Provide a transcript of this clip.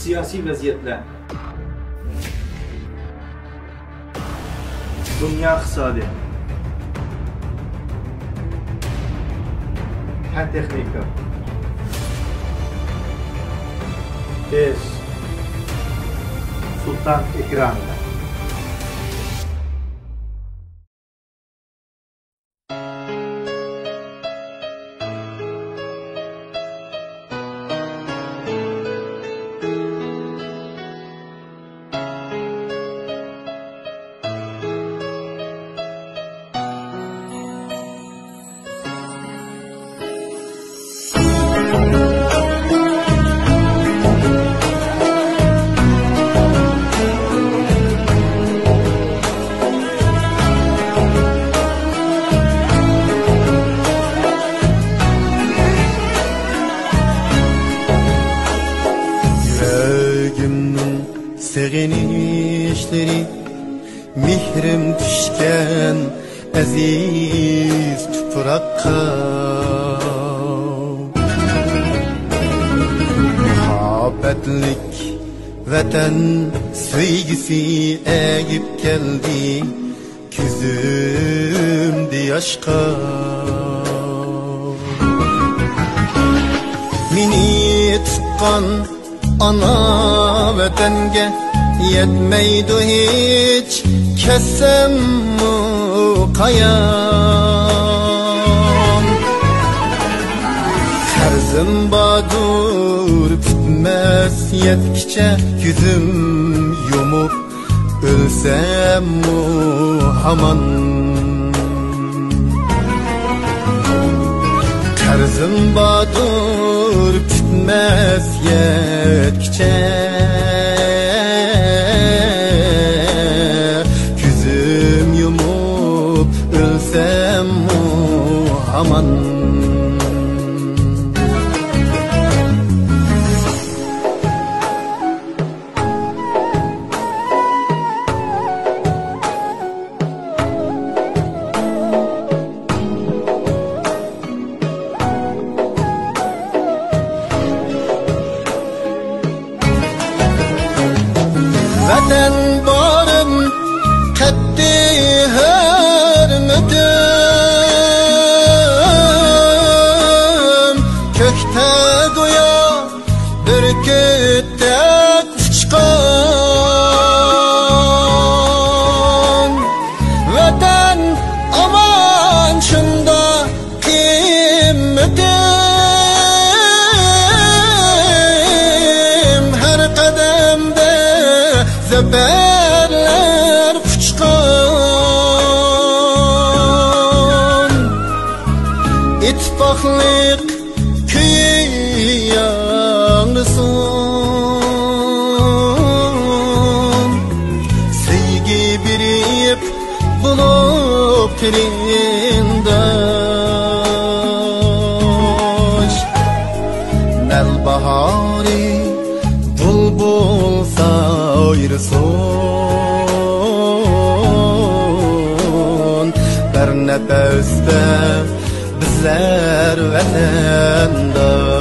siyasi vaziyetler, dünya iqtisadi, fen texnika, biz Sultan ekranında. Sevinişleri mihrim düşken aziz toprakka, muhabbetlik vatan sevgisi egip geldi küzümde yaşka. Meni tutkan ana vatanga yetmeydi hiç kessem mu kayam. Karzım badur bitmez yetkiçe yüzüm yumup ölsem mu haman. Karzım badur bitmez yetkiçe ölsem mu aman. Vatan barım kattı hürmetim, kökte goya bürkütte uçkan. Vatan aman şunda kıymetim, her kademde zeberler uçkan. İttifaklık köyü yanlısın, sevgi birip bulup tirindaş. Nel bahari bulbul sayrıson, bir nefeste bizler vatandaş.